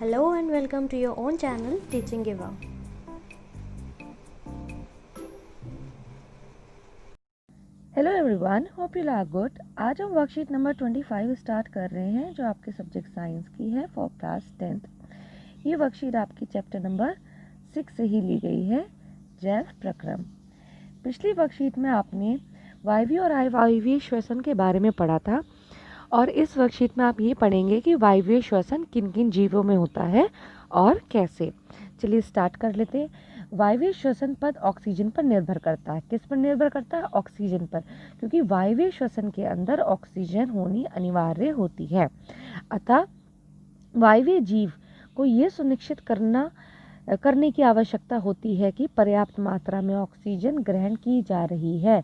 Hello and welcome to your own channel Teaching Eva. Hello everyone, hope you are good. आज हम worksheet number 25 start कर रहे हैं जो आपके सब्जेक्ट साइंस की है फॉर क्लास 10th। ये वर्कशीट आपकी चैप्टर नंबर 6 से ही ली गई है, जैव प्रक्रम। पिछली वर्कशीट में आपने वायवीय और अवायवीय श्वसन के बारे में पढ़ा था और इस वर्कशीट में आप ये पढ़ेंगे कि वायवीय श्वसन किन किन जीवों में होता है और कैसे। चलिए स्टार्ट कर लेते हैं। वायवीय श्वसन पद ऑक्सीजन पर निर्भर करता है। किस पर निर्भर करता है? ऑक्सीजन पर, क्योंकि वायवीय श्वसन के अंदर ऑक्सीजन होनी अनिवार्य होती है। अतः वायवीय जीव को ये सुनिश्चित करने की आवश्यकता होती है कि पर्याप्त मात्रा में ऑक्सीजन ग्रहण की जा रही है,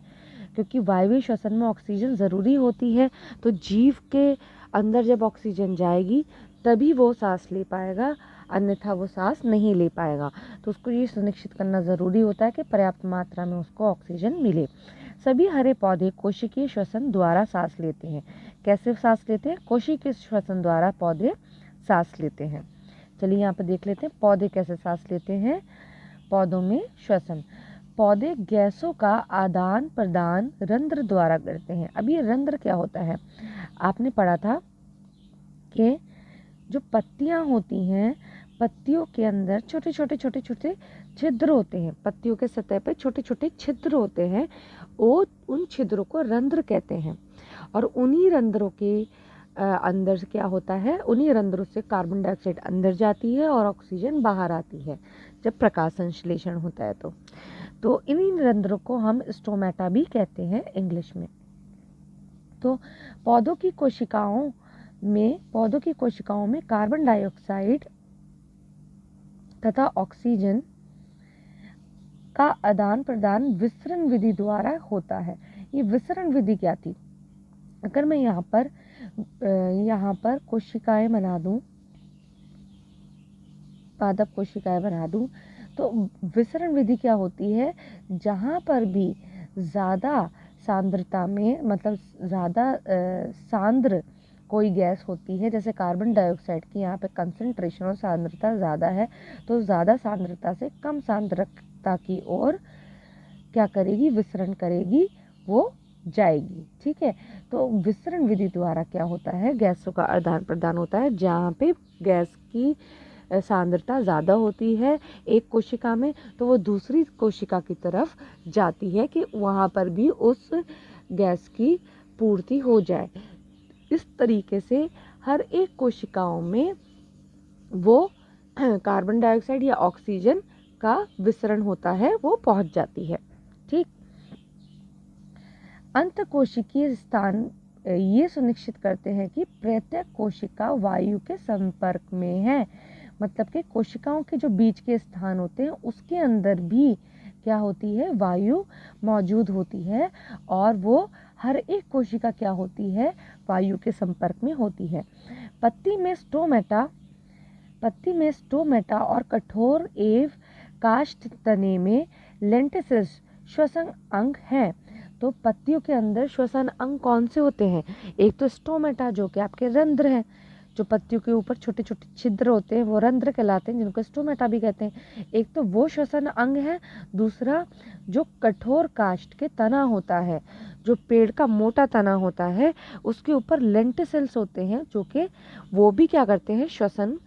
क्योंकि वायवीय श्वसन में ऑक्सीजन ज़रूरी होती है। तो जीव के अंदर जब ऑक्सीजन जाएगी तभी वो सांस ले पाएगा, अन्यथा वो सांस नहीं ले पाएगा। तो उसको ये सुनिश्चित करना ज़रूरी होता है कि पर्याप्त मात्रा में उसको ऑक्सीजन मिले। सभी हरे पौधे कोशिकीय श्वसन द्वारा सांस लेते हैं। कैसे सांस लेते हैं? कोशिकीय श्वसन द्वारा पौधे सांस लेते हैं। चलिए यहाँ पर देख लेते हैं पौधे कैसे सांस लेते हैं। पौधों में श्वसन, पौधे गैसों का आदान प्रदान रंध्र द्वारा करते हैं। अब ये रंध्र क्या होता है? आपने पढ़ा था कि जो पत्तियां होती हैं, पत्तियों के अंदर छोटे छोटे छिद्र होते हैं। पत्तियों के सतह पे छोटे छोटे छिद्र होते हैं, वो उन छिद्रों को रंध्र कहते हैं। और उन्हीं रंध्रों के अंदर क्या होता है? उन्हीं रंध्रों से कार्बन डाइऑक्साइड अंदर जाती है और ऑक्सीजन बाहर आती है जब प्रकाश संश्लेषण होता है। तो इन्हीं रंध्रों को हम स्टोमेटा भी कहते हैं इंग्लिश में। तो पौधों की कोशिकाओं में कार्बन डाइऑक्साइड तथा ऑक्सीजन का आदान प्रदान विसरण विधि द्वारा होता है। ये विसरण विधि क्या थी? अगर मैं यहाँ पर कोशिकाएं बना दूं, पादप कोशिकाएं बना दूं, तो विसरण विधि क्या होती है? जहाँ पर भी ज़्यादा सांद्रता में, मतलब ज़्यादा सांद्र कोई गैस होती है, जैसे कार्बन डाइऑक्साइड की यहाँ पे कंसंट्रेशन और सांद्रता ज़्यादा है, तो ज़्यादा सांद्रता से कम सांद्रता की ओर क्या करेगी? विसरण करेगी, वो जाएगी। ठीक है, तो विसरण विधि द्वारा क्या होता है? गैसों का आदान प्रदान होता है। जहाँ पे गैस की सांद्रता ज़्यादा होती है एक कोशिका में, तो वो दूसरी कोशिका की तरफ जाती है कि वहाँ पर भी उस गैस की पूर्ति हो जाए। इस तरीके से हर एक कोशिकाओं में वो कार्बन डाइऑक्साइड या ऑक्सीजन का विसरण होता है, वो पहुंच जाती है। ठीक, अंतःकोशिकीय स्थान ये सुनिश्चित करते हैं कि प्रत्येक कोशिका वायु के संपर्क में है। मतलब कि कोशिकाओं के जो बीच के स्थान होते हैं उसके अंदर भी क्या होती है? वायु मौजूद होती है, और वो हर एक कोशिका क्या होती है? वायु के संपर्क में होती है। पत्ती में स्टोमेटा और कठोर एवं काष्ठ तने में लेंटिसिल्स श्वसन अंग हैं। तो पत्तियों के अंदर श्वसन अंग कौन से होते हैं? एक तो स्टोमेटा जो कि आपके रंध्र हैं, जो पत्तियों के ऊपर छोटे छोटे छिद्र होते हैं वो रंध्र कहलाते हैं, जिनको स्टोमेटा भी कहते हैं। एक तो वो श्वसन अंग है। दूसरा जो कठोर काष्ठ के तना होता है, जो पेड़ का मोटा तना होता है, उसके ऊपर लेंटिसिल्स होते हैं, जो कि वो भी क्या करते हैं? श्वसन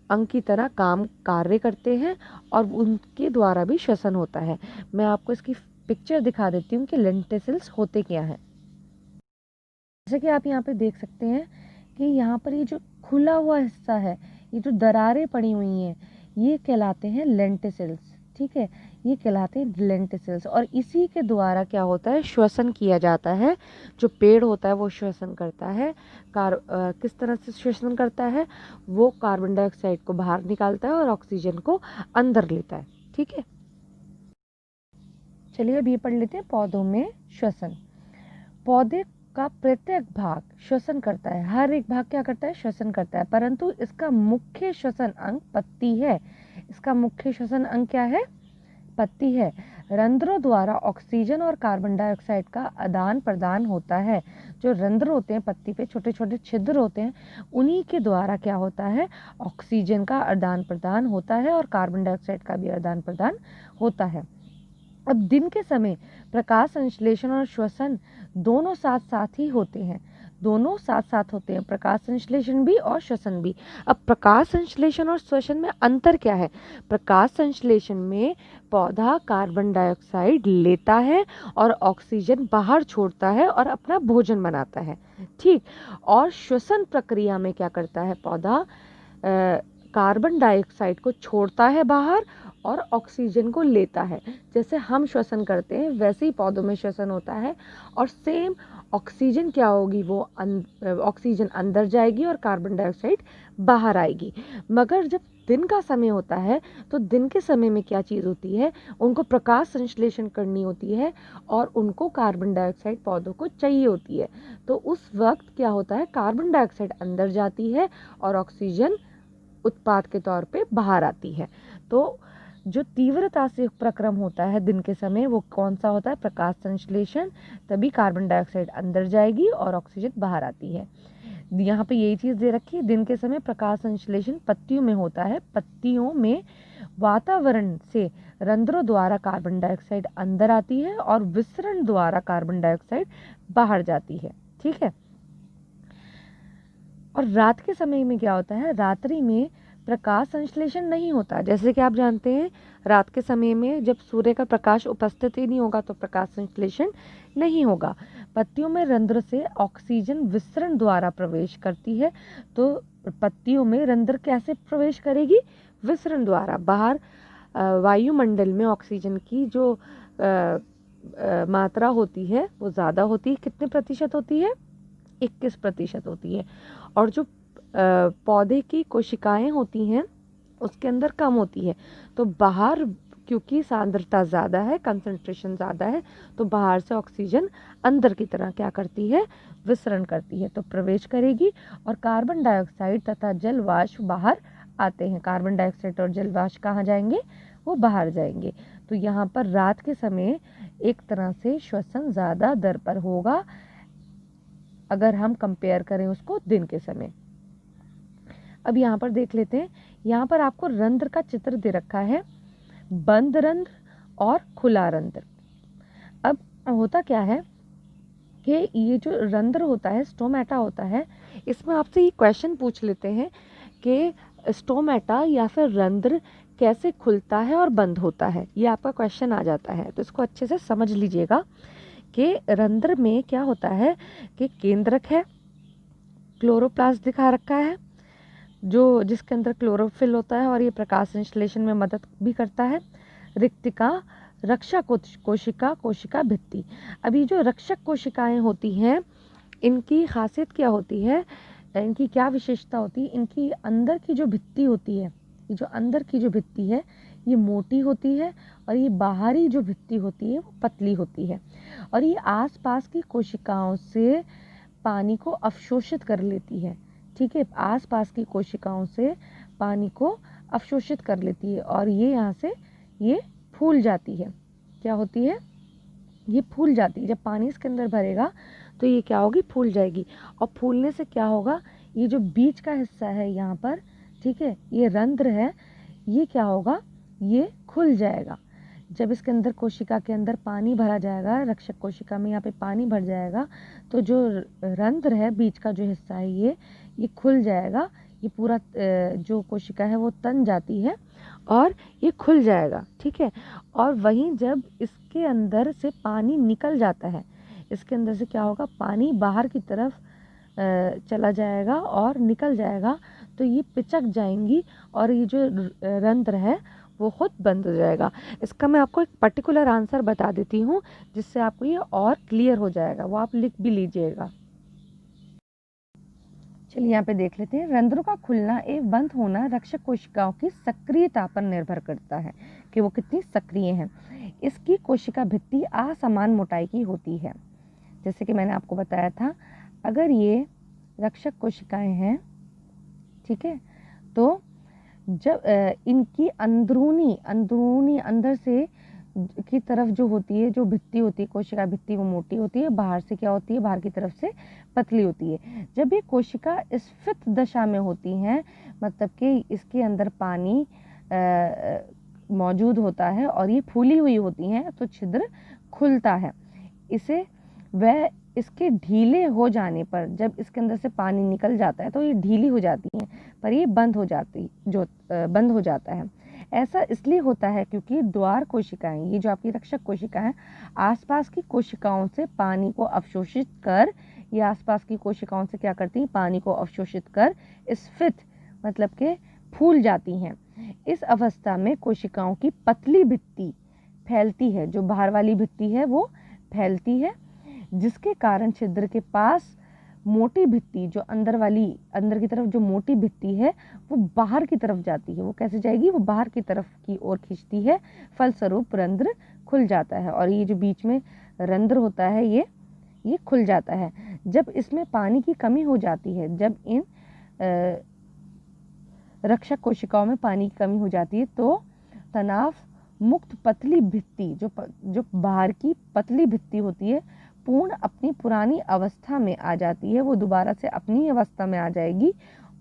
अंग की तरह कार्य करते हैं और उनके द्वारा भी श्वसन होता है। मैं आपको इसकी पिक्चर दिखा देती हूँ कि लेंटिसिल्स होते क्या हैं। जैसे कि आप यहाँ पे देख सकते हैं कि यहाँ पर ये जो खुला हुआ हिस्सा है, ये जो दरारें पड़ी हुई हैं, ये कहलाते हैं लेंटिसिल्स। ठीक है, ये कहलाते हैं लेंटिसिल्स, और इसी के द्वारा क्या होता है? श्वसन किया जाता है। जो पेड़ होता है वो श्वसन करता है। किस तरह से श्वसन करता है? वो कार्बन डाइऑक्साइड को बाहर निकालता है और ऑक्सीजन को अंदर लेता है। ठीक है, चलिए अब ये पढ़ लेते हैं पौधों में श्वसन। पौधे का प्रत्येक भाग श्वसन करता है। हर एक भाग क्या करता है? श्वसन करता है, परंतु इसका मुख्य श्वसन अंग पत्ती है। इसका मुख्य श्वसन अंग क्या है? पत्ती है। रंध्रों द्वारा ऑक्सीजन और कार्बन डाइऑक्साइड का आदान प्रदान होता है। जो रंध्र होते हैं, पत्ती पे छोटे छोटे छिद्र होते हैं, उन्हीं के द्वारा क्या होता है, ऑक्सीजन का आदान प्रदान होता है और कार्बन डाइऑक्साइड का भी आदान प्रदान होता है। अब दिन के समय प्रकाश संश्लेषण और श्वसन दोनों साथ साथ ही होते हैं, दोनों साथ साथ होते हैं, प्रकाश संश्लेषण भी और श्वसन भी। अब प्रकाश संश्लेषण और श्वसन में अंतर क्या है? प्रकाश संश्लेषण में पौधा कार्बन डाइऑक्साइड लेता है और ऑक्सीजन बाहर छोड़ता है और अपना भोजन बनाता है, ठीक। और श्वसन प्रक्रिया में क्या करता है पौधा? कार्बन डाइऑक्साइड को छोड़ता है बाहर और ऑक्सीजन को लेता है। जैसे हम श्वसन करते हैं वैसे ही पौधों में श्वसन होता है, और सेम ऑक्सीजन क्या होगी, वो ऑक्सीजन अंदर जाएगी और कार्बन डाइऑक्साइड बाहर आएगी। मगर जब दिन का समय होता है तो दिन के समय में क्या चीज़ होती है, उनको प्रकाश संश्लेषण करनी होती है और उनको कार्बन डाइऑक्साइड पौधों को चाहिए होती है। तो उस वक्त क्या होता है, कार्बन डाइऑक्साइड अंदर जाती है और ऑक्सीजन उत्पाद के तौर पे बाहर आती है। तो जो तीव्रता से प्रक्रम होता है दिन के समय, वो कौन सा होता है? प्रकाश संश्लेषण। तभी कार्बन डाइऑक्साइड अंदर जाएगी और ऑक्सीजन बाहर आती है। यहाँ पे यही चीज़ दे रखी है, दिन के समय प्रकाश संश्लेषण पत्तियों में होता है। पत्तियों में वातावरण से रंध्रों द्वारा कार्बन डाइऑक्साइड अंदर आती है और विसरण द्वारा कार्बन डाइऑक्साइड बाहर जाती है, ठीक है। और रात के समय में क्या होता है? रात्रि में प्रकाश संश्लेषण नहीं होता। जैसे कि आप जानते हैं, रात के समय में जब सूर्य का प्रकाश उपस्थित ही नहीं होगा तो प्रकाश संश्लेषण नहीं होगा। पत्तियों में रंध्र से ऑक्सीजन विसरण द्वारा प्रवेश करती है। तो पत्तियों में रंध्र कैसे प्रवेश करेगी? विसरण द्वारा। बाहर वायुमंडल में ऑक्सीजन की जो मात्रा होती है वो ज़्यादा होती है। कितने प्रतिशत होती है? 21% होती है। और जो पौधे की कोशिकाएं होती हैं उसके अंदर कम होती है। तो बाहर क्योंकि सांद्रता ज़्यादा है, कंसंट्रेशन ज़्यादा है, तो बाहर से ऑक्सीजन अंदर की तरह क्या करती है? विसरण करती है, तो प्रवेश करेगी और कार्बन डाइऑक्साइड तथा जल वाष्प बाहर आते हैं। कार्बन डाइऑक्साइड और जल वाष्प कहाँ जाएंगे? वो बाहर जाएंगे। तो यहाँ पर रात के समय एक तरह से श्वसन ज़्यादा दर पर होगा अगर हम कंपेयर करें उसको दिन के समय। अब यहाँ पर देख लेते हैं, यहाँ पर आपको रंध्र का चित्र दे रखा है, बंद रंध्र और खुला रंध्र। अब होता क्या है कि ये जो रंध्र होता है, स्टोमेटा होता है, इसमें आपसे ये क्वेश्चन पूछ लेते हैं कि स्टोमेटा या फिर रंध्र कैसे खुलता है और बंद होता है। ये आपका क्वेश्चन आ जाता है, तो इसको अच्छे से समझ लीजिएगा कि रंध्र में क्या होता है कि केंद्रक है, क्लोरोप्लास्ट दिखा रखा है, जो जिसके अंदर क्लोरोफिल होता है और ये प्रकाश संश्लेषण में मदद भी करता है। रिक्तिका, रक्षक कोशिका, कोशिका भित्ति। अभी जो रक्षक कोशिकाएं होती हैं, इनकी खासियत क्या होती है, इनकी क्या विशेषता होती है? इनकी अंदर की जो भित्ति होती है, ये जो अंदर की जो भित्ति है ये मोटी होती है और ये बाहरी जो भित्ति होती है वो पतली होती है। और ये आसपास की कोशिकाओं से पानी को अवशोषित कर लेती है, ठीक है। आसपास की कोशिकाओं से पानी को अवशोषित कर लेती है और ये यहाँ से ये फूल जाती है। क्या होती है? ये फूल जाती है। जब पानी इसके अंदर भरेगा तो ये क्या होगी? फूल जाएगी। और फूलने से क्या होगा? ये जो बीच का हिस्सा है यहाँ पर, ठीक है, ये रंध्र है, ये क्या होगा? ये खुल जाएगा। जब इसके अंदर कोशिका के अंदर पानी भरा जाएगा, रक्षक कोशिका में यहाँ पे पानी भर जाएगा, तो जो रंध्र है, बीच का जो हिस्सा है, ये खुल जाएगा। ये पूरा जो कोशिका है वो तन जाती है और ये खुल जाएगा, ठीक है। और वहीं जब इसके अंदर से पानी निकल जाता है, इसके अंदर से क्या होगा? पानी बाहर की तरफ चला जाएगा और निकल जाएगा, तो ये पिचक जाएंगी और ये जो रंध्र है वो खुद बंद हो जाएगा। इसका मैं आपको एक पर्टिकुलर आंसर बता देती हूँ जिससे आपको ये और क्लियर हो जाएगा, वो आप लिख भी लीजिएगा। चलिए यहाँ पे देख लेते हैं। रंध्रों का खुलना एवं बंद होना रक्षक कोशिकाओं की सक्रियता पर निर्भर करता है कि वो कितनी सक्रिय हैं। इसकी कोशिका भित्ति असमान मोटाई की होती है। जैसे कि मैंने आपको बताया था, अगर ये रक्षक कोशिकाएं हैं, ठीक है, तो जब इनकी अंदरूनी अंदर से की तरफ जो होती है, जो भित्ति होती है, कोशिका भित्ति, वो मोटी होती है, बाहर से क्या होती है, बाहर की तरफ से पतली होती है। जब ये कोशिका स्फीत दशा में होती हैं, मतलब कि इसके अंदर पानी मौजूद होता है और ये फूली हुई होती हैं, तो छिद्र खुलता है। इसे वह इसके ढीले हो जाने पर, जब इसके अंदर से पानी निकल जाता है तो ये ढीली हो जाती हैं, पर ये बंद हो जाता है। ऐसा इसलिए होता है क्योंकि द्वार कोशिकाएं, ये जो आपकी रक्षक कोशिका है, आसपास की कोशिकाओं से पानी को अवशोषित कर, ये आसपास की कोशिकाओं से क्या करती हैं, पानी को अवशोषित कर स्फीत मतलब के फूल जाती हैं। इस अवस्था में कोशिकाओं की पतली भित्ति फैलती है, जो बाहर वाली भित्ति है वो फैलती है, जिसके कारण छिद्र के पास मोटी भित्ति, जो अंदर की तरफ जो मोटी भित्ति है, वो बाहर की तरफ जाती है। वो कैसे जाएगी, वो बाहर की तरफ की ओर खींचती है, फलस्वरूप रंध्र खुल जाता है और ये जो बीच में रंध्र होता है ये खुल जाता है। जब इसमें पानी की कमी हो जाती है, जब इन रक्षक कोशिकाओं में पानी की कमी हो जाती है, तो तनाव मुक्त पतली भित्ति, जो बाहर की पतली भित्ति होती है, पूर्ण अपनी पुरानी अवस्था में आ जाती है। वो दोबारा से अपनी अवस्था में आ जाएगी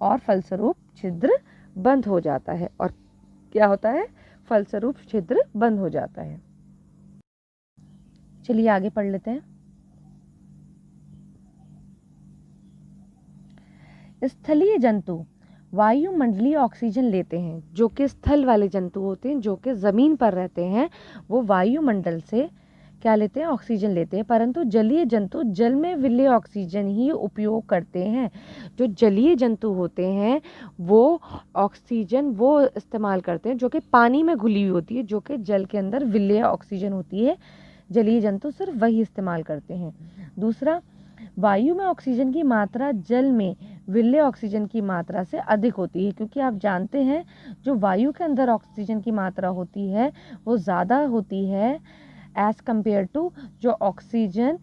और फलस्वरूप छिद्र बंद हो जाता है। और क्या होता है, फलस्वरूप छिद्र बंद हो जाता है। चलिए आगे पढ़ लेते हैं। स्थलीय जंतु वायुमंडलीय ऑक्सीजन लेते हैं, जो कि स्थल वाले जंतु होते हैं, जो कि जमीन पर रहते हैं, वो वायुमंडल से क्या लेते हैं, ऑक्सीजन लेते हैं। परंतु जलीय जंतु जल में विलेय ऑक्सीजन ही उपयोग करते हैं। जो जलीय जंतु होते हैं वो ऑक्सीजन वो इस्तेमाल करते हैं जो कि पानी में घुली हुई होती है, जो कि जल के अंदर विलेय ऑक्सीजन होती है। जलीय जंतु सिर्फ वही इस्तेमाल करते हैं। दूसरा, वायु में ऑक्सीजन की मात्रा जल में विलेय ऑक्सीजन की मात्रा से अधिक होती है, क्योंकि आप जानते हैं जो वायु के अंदर ऑक्सीजन की मात्रा होती है वो ज़्यादा होती है एज कंपेयर टू जो ऑक्सीजन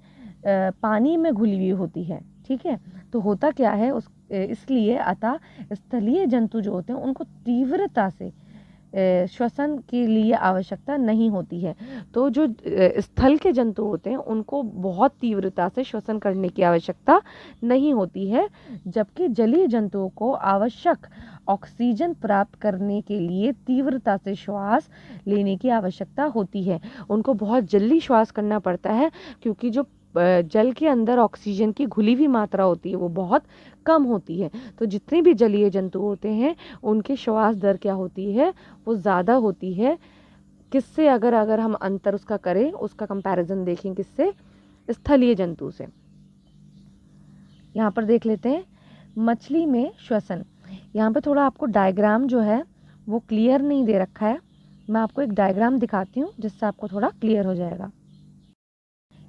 पानी में घुली हुई होती है। ठीक है, तो होता क्या है इसलिए अतः स्थलीय जंतु जो होते हैं उनको तीव्रता से श्वसन के लिए आवश्यकता नहीं होती है। तो जो स्थल के जंतु होते हैं उनको बहुत तीव्रता से श्वसन करने की आवश्यकता नहीं होती है, जबकि जलीय जंतुओं को आवश्यक ऑक्सीजन प्राप्त करने के लिए तीव्रता से श्वास लेने की आवश्यकता होती है। उनको बहुत जल्दी श्वास करना पड़ता है, क्योंकि जो जल के अंदर ऑक्सीजन की घुली हुई मात्रा होती है वो बहुत कम होती है। तो जितने भी जलीय जंतु होते हैं उनकी श्वास दर क्या होती है, वो ज़्यादा होती है। किससे, अगर हम अंतर उसका करें, उसका कंपैरिजन देखें किससे, स्थलीय जंतु से। यहाँ पर देख लेते हैं मछली में श्वसन। यहाँ पे थोड़ा आपको डायग्राम जो है वो क्लियर नहीं दे रखा है, मैं आपको एक डायग्राम दिखाती हूँ जिससे आपको थोड़ा क्लियर हो जाएगा।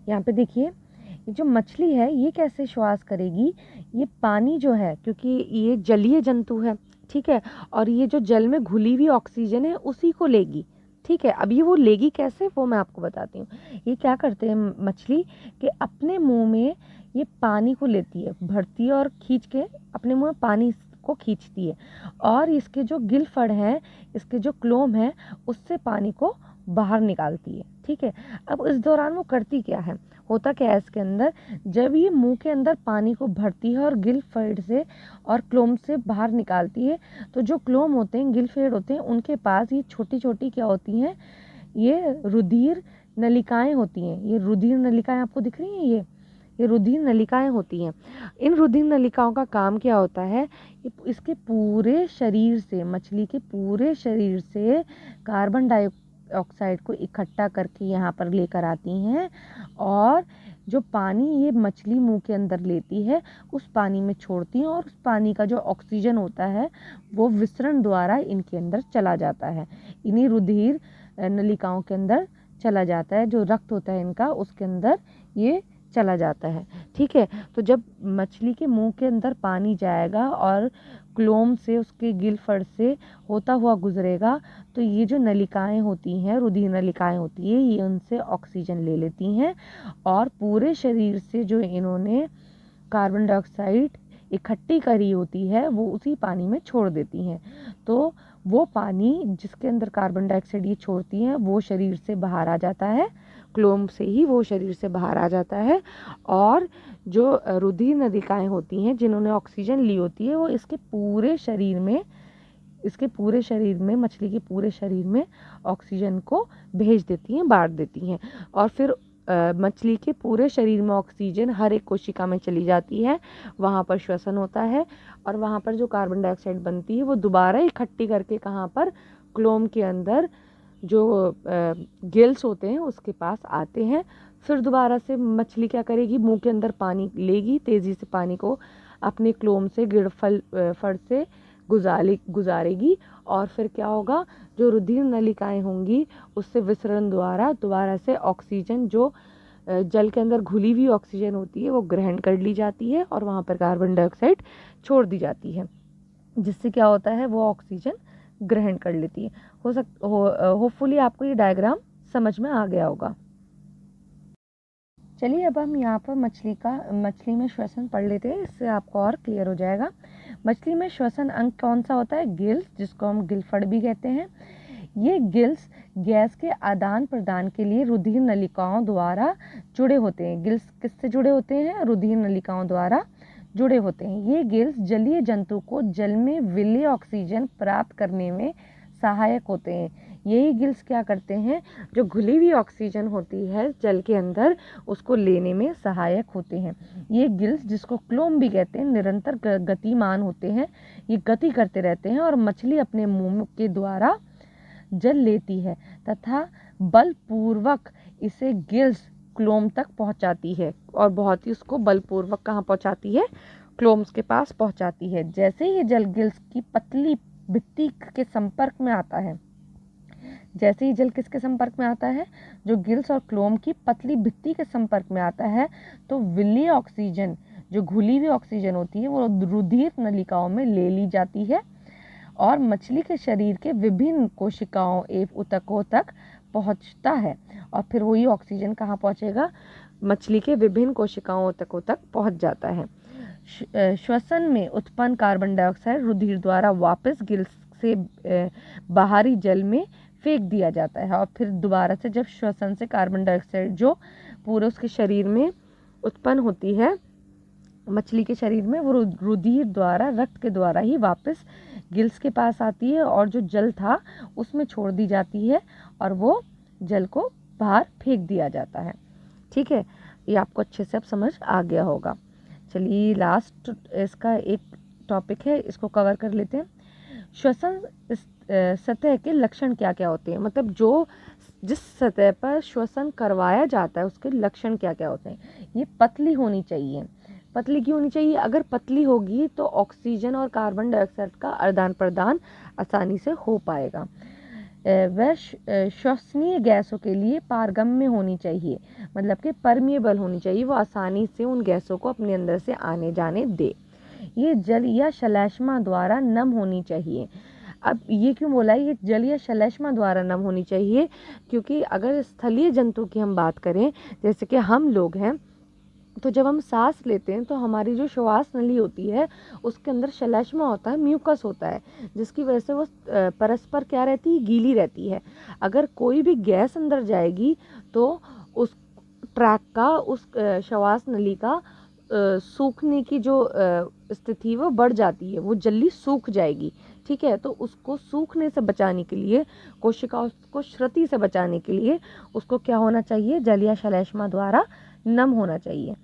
यहाँ पे देखिए, ये जो मछली है ये कैसे श्वास करेगी, ये पानी जो है, क्योंकि ये जलीय जंतु है, ठीक है, और ये जो जल में घुली हुई ऑक्सीजन है उसी को लेगी। ठीक है, अब ये वो लेगी कैसे, वो मैं आपको बताती हूँ। ये क्या करते हैं मछली कि अपने मुंह में ये पानी को लेती है, भरती है और खींच के अपने मुंह में पानी को खींचती है, और इसके जो गिलफड़ हैं, इसके जो क्लोम है, उससे पानी को बाहर निकालती है। ठीक है, अब इस दौरान वो करती क्या है, होता क्या है इसके अंदर, जब ये मुंह के अंदर पानी को भरती है और गिलफेड से और क्लोम से बाहर निकालती है, तो जो क्लोम होते हैं, गिलफेड होते हैं, उनके पास ये छोटी छोटी क्या होती हैं, ये रुधिर नलिकाएं होती हैं। ये रुधिर नलिकाएं आपको दिख रही हैं, ये रुधिर नलिकाएं होती हैं। इन रुधिर नलिकाओं का काम क्या होता है, इसके पूरे शरीर से, मछली के पूरे शरीर से कार्बन डाइऑक्साइड को इकट्ठा करके यहाँ पर लेकर आती हैं, और जो पानी ये मछली मुंह के अंदर लेती है उस पानी में छोड़ती हैं, और उस पानी का जो ऑक्सीजन होता है वो विसरण द्वारा इनके अंदर चला जाता है, इन्हीं रुधिर नलिकाओं के अंदर चला जाता है। जो रक्त होता है इनका उसके अंदर ये चला जाता है। ठीक है, तो जब मछली के मुंह के अंदर पानी जाएगा और क्लोम से, उसके गिलफड़ से होता हुआ गुजरेगा, तो ये जो नलिकाएं होती हैं, रुधिर नलिकाएं होती है, ये उनसे ऑक्सीजन ले लेती हैं और पूरे शरीर से जो इन्होंने कार्बन डाइऑक्साइड इकट्ठी करी होती है वो उसी पानी में छोड़ देती हैं। तो वो पानी जिसके अंदर कार्बन डाइऑक्साइड ये छोड़ती हैं वो शरीर से बाहर आ जाता है, क्लोम से ही वो शरीर से बाहर आ जाता है। और जो रुधिर नलिकाएं होती हैं जिन्होंने ऑक्सीजन ली होती है वो इसके पूरे शरीर में मछली के पूरे शरीर में ऑक्सीजन को भेज देती हैं, बांट देती हैं। और फिर मछली के पूरे शरीर में ऑक्सीजन हर एक कोशिका में चली जाती है, वहाँ पर श्वसन होता है और वहाँ पर जो कार्बन डाइऑक्साइड बनती है वो दोबारा इकट्ठी करके कहाँ पर, क्लोम के अंदर जो गिल्स होते हैं उसके पास आते हैं। फिर दोबारा से मछली क्या करेगी, मुंह के अंदर पानी लेगी, तेज़ी से पानी को अपने क्लोम से फड़ से गुजारेगी और फिर क्या होगा, जो रुधिर नलिकाएं होंगी उससे विसरण द्वारा दोबारा से ऑक्सीजन जो जल के अंदर घुली हुई ऑक्सीजन होती है वो ग्रहण कर ली जाती है और वहाँ पर कार्बन डाइऑक्साइड छोड़ दी जाती है, जिससे क्या होता है वो ऑक्सीजन ग्रहण कर लेती है। होपफुली आपको ये डायग्राम समझ में आ गया होगा। चलिए अब हम यहाँ पर मछली में श्वसन पढ़ लेते हैं, इससे आपको और क्लियर हो जाएगा। मछली में श्वसन अंग कौन सा होता है, गिल्स, जिसको हम गिलफड़ भी कहते हैं। ये गिल्स गैस के आदान प्रदान के लिए रुधिर नलिकाओं द्वारा जुड़े होते हैं। गिल्स किससे जुड़े होते हैं, रुधिर नलिकाओं द्वारा जुड़े होते हैं। ये गिल्स जलीय जंतु को जल में विलेय ऑक्सीजन प्राप्त करने में सहायक होते हैं। यही गिल्स क्या करते हैं, जो घुली हुई ऑक्सीजन होती है जल के अंदर उसको लेने में सहायक होते हैं। ये गिल्स, जिसको क्लोम भी कहते हैं, निरंतर गतिमान होते हैं, ये गति करते रहते हैं और मछली अपने मुंह के द्वारा जल लेती है तथा बलपूर्वक इसे गिल्स क्लोम तक पहुंचाती है और बहुत ही उसको बलपूर्वक कहाँ पहुंचाती है, क्लोम्स के पास पहुंचाती है। जैसे ही जल गिल्स की पतली भित्ति के संपर्क में आता है, जैसे ही जल किसके संपर्क में आता है, जो गिल्स और क्लोम की पतली भित्ति के संपर्क में आता है, तो विलेय ऑक्सीजन, जो घुली हुई ऑक्सीजन होती है वो रुधिर नलिकाओं में ले ली जाती है और मछली के शरीर के विभिन्न कोशिकाओं एवं ऊतकों तक पहुंचता है। और फिर वही ऑक्सीजन कहाँ पहुंचेगा, मछली के विभिन्न कोशिकाओं ऊतकों तक पहुंच जाता है। श्वसन में उत्पन्न कार्बन डाइऑक्साइड रुधिर द्वारा वापस गिल्स से बाहरी जल में फेंक दिया जाता है और फिर दोबारा से जब श्वसन से कार्बन डाइऑक्साइड जो पूरे उसके शरीर में उत्पन्न होती है, मछली के शरीर में, वो रुधिर द्वारा, रक्त के द्वारा ही वापस गिल्स के पास आती है और जो जल था उसमें छोड़ दी जाती है और वो जल को बाहर फेंक दिया जाता है। ठीक है, ये आपको अच्छे से अब समझ आ गया होगा। चलिए लास्ट इसका एक टॉपिक है, इसको कवर कर लेते हैं। श्वसन सतह के लक्षण क्या क्या होते हैं, मतलब जो जिस सतह पर श्वसन करवाया जाता है उसके लक्षण क्या क्या होते हैं। ये पतली होनी चाहिए। पतली क्यों होनी चाहिए, अगर पतली होगी तो ऑक्सीजन और कार्बन डाइऑक्साइड का आदान प्रदान आसानी से हो पाएगा। वह श्वसनीय गैसों के लिए पारगम्य होनी चाहिए, मतलब कि परमिएबल होनी चाहिए, वो आसानी से उन गैसों को अपने अंदर से आने जाने दे। ये जल या श्लेष्मा द्वारा नम होनी चाहिए। अब ये क्यों बोला है, ये जल या श्लेष्मा द्वारा नम होनी चाहिए, क्योंकि अगर स्थलीय जंतु की हम बात करें, जैसे कि हम लोग हैं, तो जब हम सांस लेते हैं तो हमारी जो श्वास नली होती है उसके अंदर श्लेष्मा होता है, म्यूकस होता है, जिसकी वजह से वो परस्पर क्या रहती है, गीली रहती है। अगर कोई भी गैस अंदर जाएगी तो उस ट्रैक का, उस श्वास नली का सूखने की जो स्थिति वो बढ़ जाती है, वो जल्दी सूख जाएगी। ठीक है, तो उसको सूखने से बचाने के लिए, कोशिकाओं को क्षति से बचाने के लिए उसको क्या होना चाहिए, जल या श्लेष्मा द्वारा नम होना चाहिए।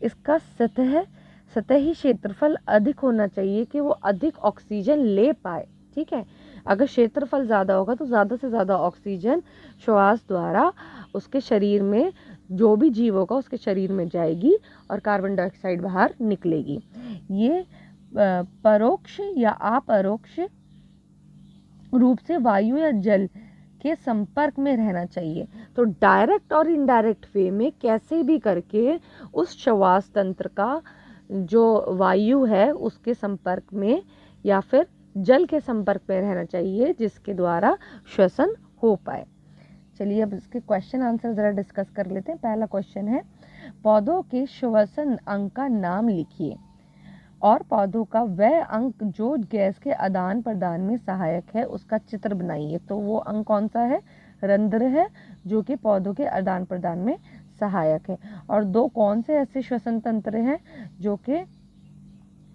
इसका सतही क्षेत्रफल अधिक होना चाहिए कि वो अधिक ऑक्सीजन ले पाए। ठीक है, अगर क्षेत्रफल ज़्यादा होगा तो ज़्यादा से ज़्यादा ऑक्सीजन श्वास द्वारा उसके शरीर में, जो भी जीव होगा उसके शरीर में जाएगी और कार्बन डाइऑक्साइड बाहर निकलेगी। ये परोक्ष या अपरोक्ष रूप से वायु या जल के संपर्क में रहना चाहिए। तो डायरेक्ट और इनडायरेक्ट वे में कैसे भी करके उस श्वास तंत्र का जो वायु है उसके संपर्क में या फिर जल के संपर्क में रहना चाहिए, जिसके द्वारा श्वसन हो पाए। चलिए अब इसके क्वेश्चन आंसर ज़रा डिस्कस कर लेते हैं। पहला क्वेश्चन है, पौधों के श्वसन अंग का नाम लिखिए। और पौधों का वह अंग जो गैस के आदान प्रदान में सहायक है उसका चित्र बनाइए। तो वो अंग कौन सा है? रंध्र है, जो कि पौधों के आदान प्रदान में सहायक है। और दो कौन से ऐसे श्वसन तंत्र हैं जो कि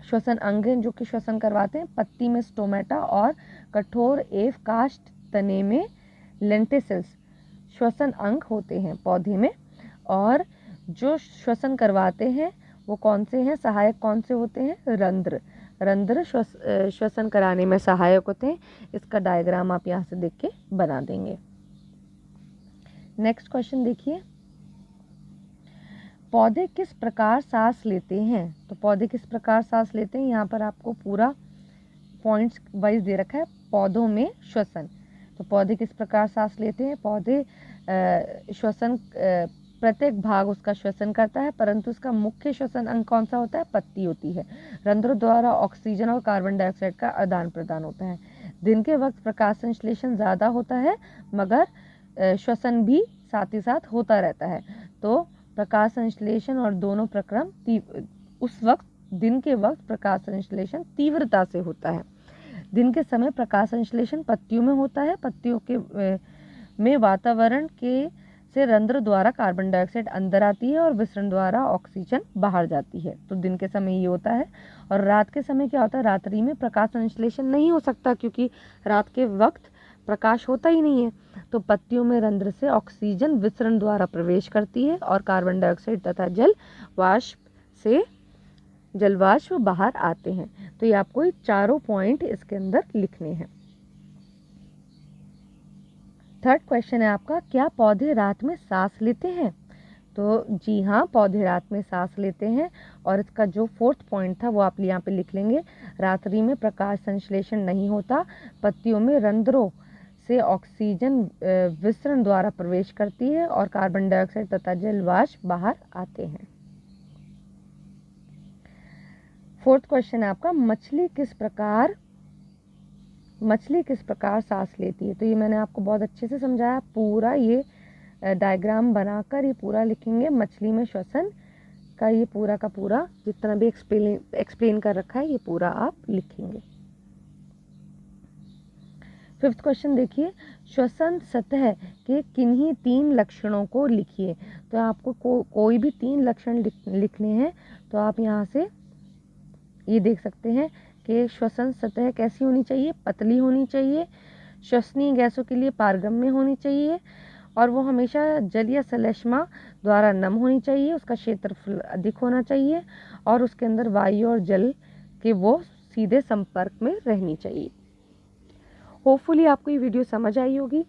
श्वसन अंग हैं जो कि श्वसन करवाते हैं? पत्ती में स्टोमेटा और कठोर एव काष्ठ तने में लेंटिसिल्स श्वसन अंग होते हैं पौधे में। और जो श्वसन करवाते हैं वो कौन से हैं? सहायक कौन से होते हैं? रंध्र। रंध्र श्वसन कराने में सहायक होते हैं। इसका डायग्राम आप यहाँ से देख के बना देंगे। नेक्स्ट क्वेश्चन देखिए, पौधे किस प्रकार सांस लेते हैं? तो पौधे किस प्रकार सांस लेते हैं, यहाँ पर आपको पूरा पॉइंट्स वाइज दे रखा है। पौधों में श्वसन, तो पौधे किस प्रकार सांस लेते हैं? पौधे श्वसन प्रत्येक भाग उसका श्वसन करता है, परंतु उसका मुख्य श्वसन अंग कौन सा होता है? पत्ती होती है। रंध्रों द्वारा ऑक्सीजन और कार्बन डाइऑक्साइड का आदान प्रदान होता है। दिन के वक्त प्रकाश संश्लेषण ज़्यादा होता है, मगर श्वसन भी साथ ही साथ होता रहता है। तो प्रकाश संश्लेषण और दोनों प्रक्रम उस वक्त दिन के वक्त प्रकाश संश्लेषण तीव्रता से होता है। दिन के समय प्रकाश संश्लेषण पत्तियों में होता है। पत्तियों के में वातावरण के से रंध्र द्वारा कार्बन डाइऑक्साइड अंदर आती है और विसरण द्वारा ऑक्सीजन बाहर जाती है। तो दिन के समय ये होता है। और रात के समय क्या होता है? रात्रि में प्रकाश संश्लेषण नहीं हो सकता, क्योंकि रात के वक्त प्रकाश होता ही नहीं है। तो पत्तियों में रंध्र से ऑक्सीजन विसरण द्वारा प्रवेश करती है और कार्बन डाइऑक्साइड तथा जलवाष्प बाहर आते हैं। तो ये आपको चारों पॉइंट इसके अंदर लिखने हैं। थर्ड क्वेश्चन है आपका, क्या पौधे रात में सांस लेते हैं? तो जी हाँ, पौधे रात में सांस लेते हैं। और इसका जो फोर्थ पॉइंट था वो आप यहाँ पे लिख लेंगे। रात्रि में प्रकाश संश्लेषण नहीं होता, पत्तियों में रंध्रों से ऑक्सीजन विसरण द्वारा प्रवेश करती है और कार्बन डाइऑक्साइड तथा जलवाष्प बाहर आते हैं। फोर्थ क्वेश्चन है आपका, मछली किस प्रकार सांस लेती है? तो ये मैंने आपको बहुत अच्छे से समझाया। पूरा ये डायग्राम बनाकर ये पूरा लिखेंगे। मछली में श्वसन का ये पूरा का पूरा जितना भी एक्सप्लेन कर रखा है ये पूरा आप लिखेंगे। फिफ्थ क्वेश्चन देखिए, श्वसन सतह के किन्हीं 3 लक्षणों को लिखिए। तो आपको कोई भी 3 लक्षण लिखने हैं। तो आप यहाँ से ये देख सकते हैं कि श्वसन सतह कैसी होनी चाहिए? पतली होनी चाहिए, श्वसनीय गैसों के लिए पारगम्य होनी चाहिए, और वो हमेशा जल या श्लेष्मा द्वारा नम होनी चाहिए, उसका क्षेत्रफल अधिक होना चाहिए, और उसके अंदर वायु और जल के वो सीधे संपर्क में रहनी चाहिए। होपफुली आपको ये वीडियो समझ आई होगी।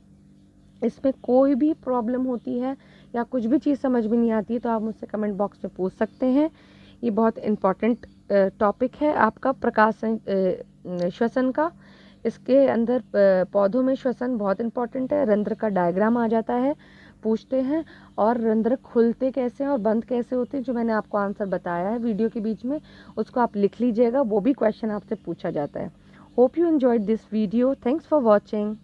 इसमें कोई भी प्रॉब्लम होती है या कुछ भी चीज़ समझ में नहीं आती है तो आप मुझसे कमेंट बॉक्स में पूछ सकते हैं। ये बहुत इम्पॉर्टेंट टॉपिक है आपका प्रकाश श्वसन का। इसके अंदर पौधों में श्वसन बहुत इम्पॉर्टेंट है। रंध्र का डायग्राम आ जाता है, पूछते हैं, और रंध्र खुलते कैसे हैं और बंद कैसे होते हैं, जो मैंने आपको आंसर बताया है वीडियो के बीच में, उसको आप लिख लीजिएगा। वो भी क्वेश्चन आपसे पूछा जाता है। Hope you enjoyed this video. Thanks for watching.